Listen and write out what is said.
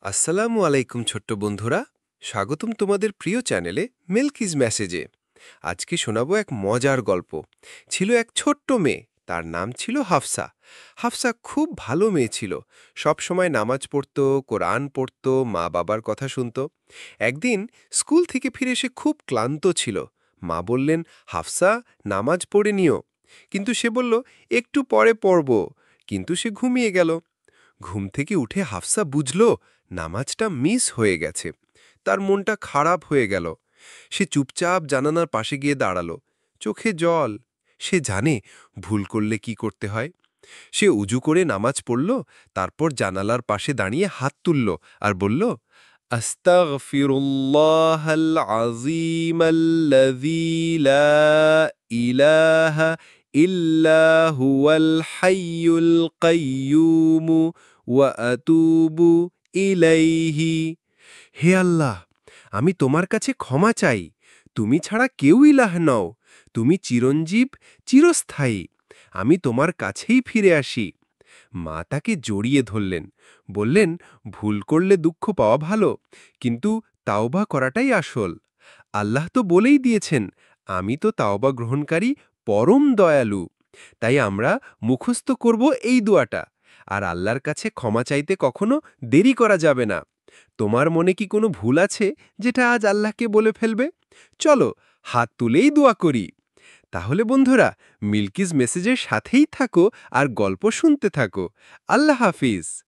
আসসালামু আলাইকুম ছোট্ট বন্ধুরা, স্বাগতম তোমাদের প্রিয় চ্যানেলে মিল্কিজ মেসেজে। আজকে শোনাবো এক মজার গল্প। ছিল এক ছোট্ট মেয়ে, তার নাম ছিল হাফসা। হাফসা খুব ভালো মেয়ে ছিল, সব সময় নামাজ পড়তো, কোরআন পড়তো, মা বাবার কথা শুনতো। একদিন স্কুল থেকে ফিরে সে খুব ক্লান্ত ছিল। মা বললেন, হাফসা, নামাজ পড়ে নিও। কিন্তু সে বলল, একটু পরে পড়ব। কিন্তু সে ঘুমিয়ে গেল। ঘুম থেকে উঠে হাফসা বুঝল নামাজটা মিস হয়ে গেছে। তার মনটা খারাপ হয়ে গেল। সে চুপচাপ জানালার পাশে গিয়ে দাঁড়ালো, চোখে জল। সে জানে ভুল করলে কি করতে হয়। সে উজু করে নামাজ পড়ল, তারপর জানালার পাশে দাঁড়িয়ে হাত তুলল আর বলল, আস্তাগফিরুল্লাহাল আযীমাল্লাযী লা ইলাহা ইল্লা হুয়াল হাইয়ুল কাইয়্যুম ওয়া আতুবু ইলাইহি। হে আল্লাহ, আমি তোমার কাছে ক্ষমা চাই। তুমি ছাড়া কেউ ইলাহ নও। তুমি চিরঞ্জীব, চিরস্থায়ী। আমি তোমার কাছেই ফিরে আসি। মা তাকে জড়িয়ে ধরলেন, বললেন, ভুল করলে দুঃখ পাওয়া ভালো, কিন্তু তাওবা করাটাই আসল। আল্লাহ তো বলেই দিয়েছেন, আমি তো তাওবা গ্রহণকারী, পরম দয়ালু। তাই আমরা মুখস্থ করব এই দোয়াটা। আর আল্লাহর কাছে ক্ষমা চাইতে কখনো দেরি করা যাবে না। তোমার মনে কি কোনো ভুল আছে যেটা আজ আল্লাহকে বলে ফেলবে? চলো, হাত তুলেই দোয়া করি। তাহলে বন্ধুরা, মিল্কিজ মেসেজের সাথেই থাকো আর গল্প শুনতে থাকো। আল্লাহ হাফিজ।